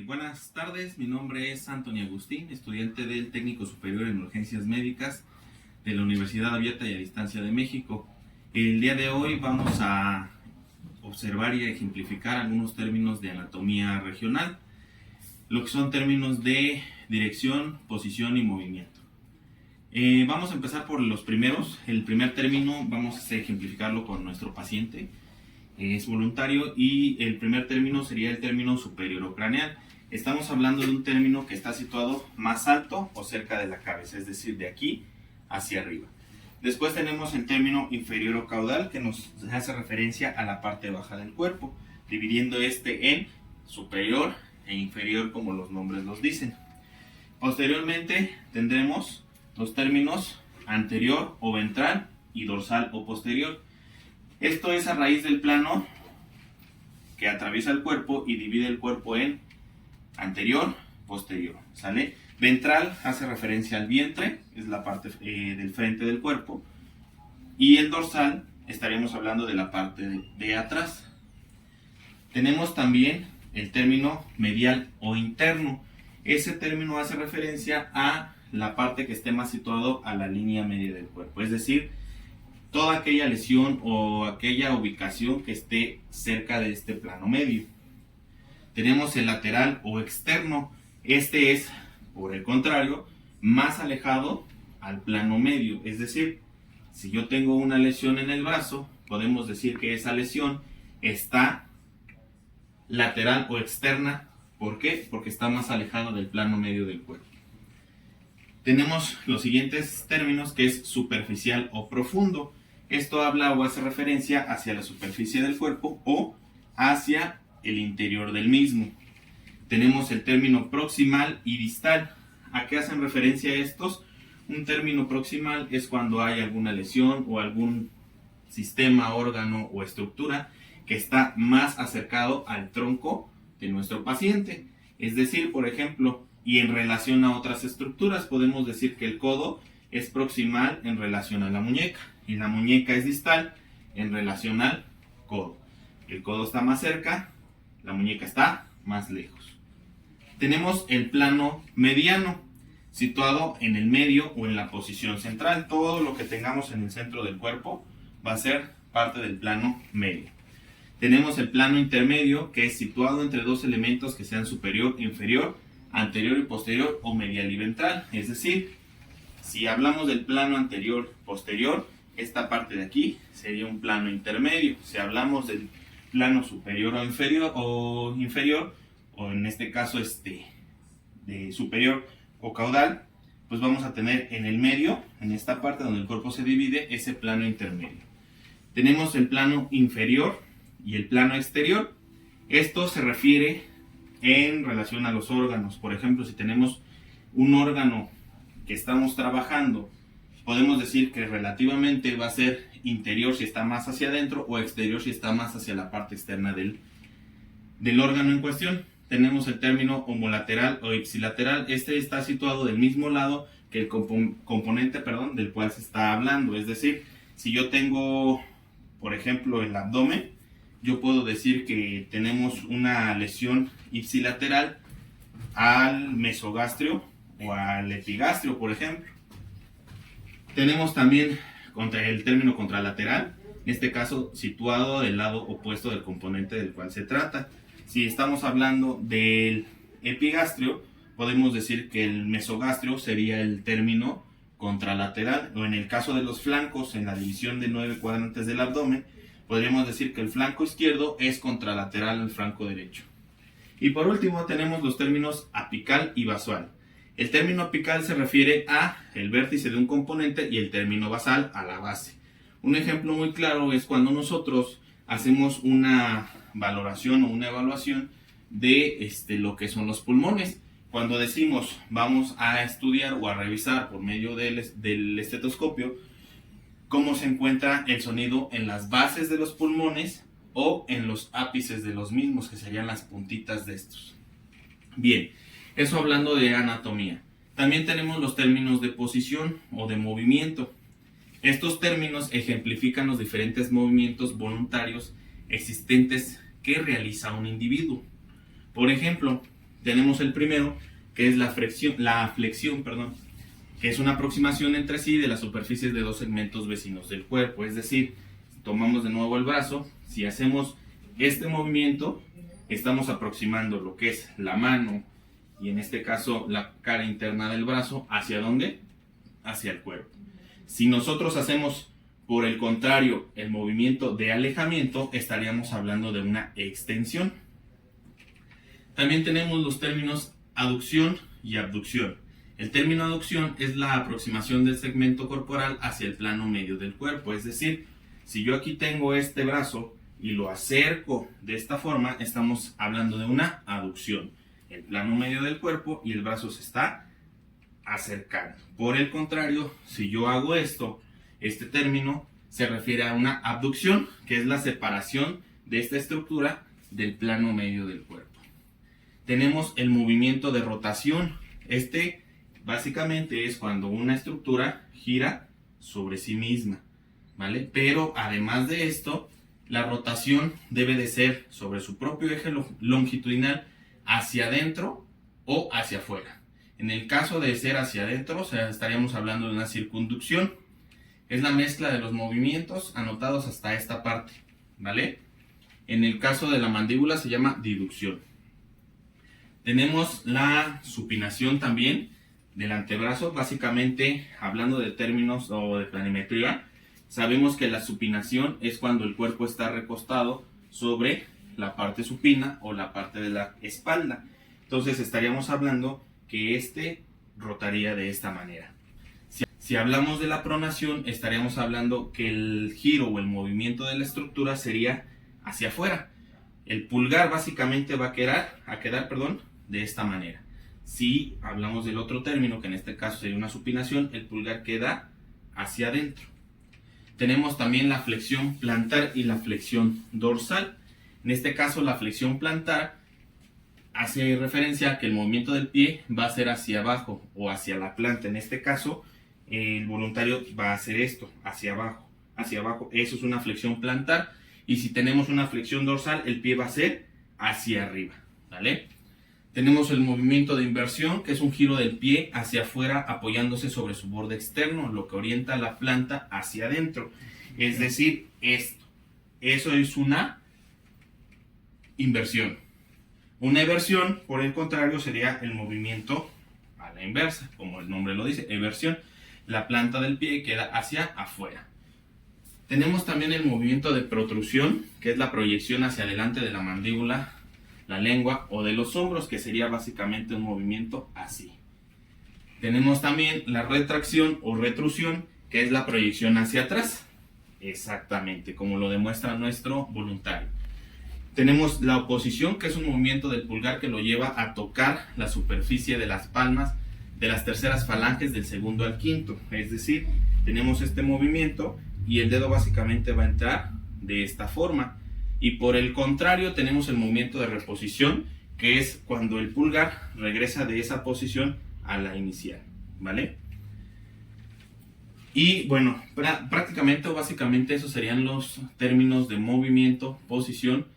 Buenas tardes, mi nombre es Antonio Agustín, estudiante del Técnico Superior en Urgencias Médicas de la Universidad Abierta y a Distancia de México. El día de hoy vamos a observar y a ejemplificar algunos términos de anatomía regional, lo que son términos de dirección, posición y movimiento. Vamos a empezar por los primeros. El primer término vamos a ejemplificarlo con nuestro paciente. Es voluntario y el primer término sería el término superiorocraneal. Estamos hablando de un término que está situado más alto o cerca de la cabeza, es decir, de aquí hacia arriba. Después tenemos el término inferiorocaudal, que nos hace referencia a la parte baja del cuerpo, dividiendo este en superior e inferior como los nombres los dicen. Posteriormente tendremos los términos anterior o ventral y dorsal o posterior. Esto es a raíz del plano que atraviesa el cuerpo y divide el cuerpo en anterior, posterior, ¿sale? Ventral hace referencia al vientre, es la parte del frente del cuerpo, y el dorsal estaremos hablando de la parte de atrás. Tenemos también el término medial o interno. Ese término hace referencia a la parte que esté más situado a la línea media del cuerpo, es decir, toda aquella lesión o aquella ubicación que esté cerca de este plano medio. Tenemos el lateral o externo. Este es, por el contrario, más alejado al plano medio. Es decir, si yo tengo una lesión en el brazo, podemos decir que esa lesión está lateral o externa. ¿Por qué? Porque está más alejado del plano medio del cuerpo. Tenemos los siguientes términos, que es superficial o profundo. Esto habla o hace referencia hacia la superficie del cuerpo o hacia el interior del mismo. Tenemos el término proximal y distal. ¿A qué hacen referencia estos? Un término proximal es cuando hay alguna lesión o algún sistema, órgano o estructura que está más acercado al tronco de nuestro paciente. Es decir, por ejemplo, y en relación a otras estructuras, podemos decir que el codo es proximal en relación a la muñeca y la muñeca es distal en relación al codo. El codo está más cerca, la muñeca está más lejos. Tenemos el plano mediano, situado en el medio o en la posición central. Todo lo que tengamos en el centro del cuerpo va a ser parte del plano medio. Tenemos el plano intermedio, que es situado entre dos elementos que sean superior e inferior, anterior y posterior o medial y ventral. Es decir, si hablamos del plano anterior posterior, esta parte de aquí sería un plano intermedio. Si hablamos del plano superior o inferior, o en este caso de superior o caudal, pues vamos a tener en el medio, en esta parte donde el cuerpo se divide, ese plano intermedio. Tenemos el plano inferior y el plano exterior. Esto se refiere en relación a los órganos. Por ejemplo, si tenemos un órgano que estamos trabajando, podemos decir que relativamente va a ser interior si está más hacia adentro o exterior si está más hacia la parte externa del órgano en cuestión. Tenemos el término homolateral o ipsilateral. Este está situado del mismo lado que el componente del cual se está hablando. Es decir, si yo tengo, por ejemplo, el abdomen, yo puedo decir que tenemos una lesión ipsilateral al mesogastrio o al epigastrio, por ejemplo. Tenemos también el término contralateral, en este caso situado del lado opuesto del componente del cual se trata. Si estamos hablando del epigastrio, podemos decir que el mesogastrio sería el término contralateral, o en el caso de los flancos, en la división de 9 cuadrantes del abdomen, podríamos decir que el flanco izquierdo es contralateral al flanco derecho. Y por último tenemos los términos apical y basal. El término apical se refiere a el vértice de un componente y el término basal a la base. Un ejemplo muy claro es cuando nosotros hacemos una valoración o una evaluación de lo que son los pulmones. Cuando decimos vamos a estudiar o a revisar por medio del estetoscopio cómo se encuentra el sonido en las bases de los pulmones o en los ápices de los mismos, que serían las puntitas de estos. Bien, eso hablando de anatomía. También tenemos los términos de posición o de movimiento. Estos términos ejemplifican los diferentes movimientos voluntarios existentes que realiza un individuo. Por ejemplo, Tenemos el primero, que es la flexión, que es una aproximación entre sí de las superficies de dos segmentos vecinos del cuerpo. Es decir, tomamos de nuevo el brazo, si hacemos este movimiento, estamos aproximando lo que es la mano y en este caso la cara interna del brazo, ¿hacia dónde? Hacia el cuerpo. Si nosotros hacemos, por el contrario, el movimiento de alejamiento, estaríamos hablando de una extensión. También tenemos los términos aducción y abducción. El término aducción es la aproximación del segmento corporal hacia el plano medio del cuerpo. Es decir, si yo aquí tengo este brazo y lo acerco de esta forma, estamos hablando de una aducción. El plano medio del cuerpo y el brazo se está acercando. Por el contrario, si yo hago esto, este término se refiere a una abducción, que es la separación de esta estructura del plano medio del cuerpo. Tenemos el movimiento de rotación. Este básicamente es cuando una estructura gira sobre sí misma, ¿vale? Pero además de esto, la rotación debe de ser sobre su propio eje longitudinal hacia adentro o hacia afuera. En el caso de ser hacia adentro, estaríamos hablando de una circunducción. Es la mezcla de los movimientos anotados hasta esta parte, ¿vale? En el caso de la mandíbula se llama diducción. Tenemos la supinación también del antebrazo, básicamente hablando de términos o de planimetría. Sabemos que la supinación es cuando el cuerpo está recostado sobre la parte supina o la parte de la espalda. Entonces estaríamos hablando que este rotaría de esta manera. Si hablamos de la pronación, estaríamos hablando que el giro o el movimiento de la estructura sería hacia afuera. El pulgar básicamente va a quedar de esta manera. Si hablamos del otro término, que en este caso sería una supinación, el pulgar queda hacia adentro. Tenemos también la flexión plantar y la flexión dorsal. En este caso, la flexión plantar hace referencia a que el movimiento del pie va a ser hacia abajo o hacia la planta. En este caso, el voluntario va a hacer esto, hacia abajo, hacia abajo. Eso es una flexión plantar. Y si tenemos una flexión dorsal, el pie va a ser hacia arriba, ¿vale? Tenemos el movimiento de inversión, que es un giro del pie hacia afuera apoyándose sobre su borde externo, lo que orienta la planta hacia adentro. Es decir, esto. Eso es una inversión. Una eversión, por el contrario, sería el movimiento a la inversa, como el nombre lo dice, eversión. La planta del pie queda hacia afuera. Tenemos también el movimiento de protrusión, que es la proyección hacia adelante de la mandíbula, la lengua o de los hombros, que sería básicamente un movimiento así. Tenemos también la retracción o retrusión, que es la proyección hacia atrás, exactamente como lo demuestra nuestro voluntario. Tenemos la oposición, que es un movimiento del pulgar que lo lleva a tocar la superficie de las palmas de las terceras falanges del segundo al quinto. Es decir, tenemos este movimiento y el dedo básicamente va a entrar de esta forma. Y por el contrario tenemos el movimiento de reposición, que es cuando el pulgar regresa de esa posición a la inicial, ¿vale? Y bueno, prácticamente o básicamente esos serían los términos de movimiento, posición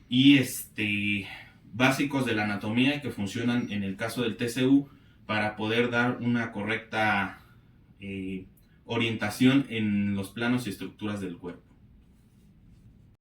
y básicos de la anatomía que funcionan en el caso del TCU para poder dar una correcta orientación en los planos y estructuras del cuerpo.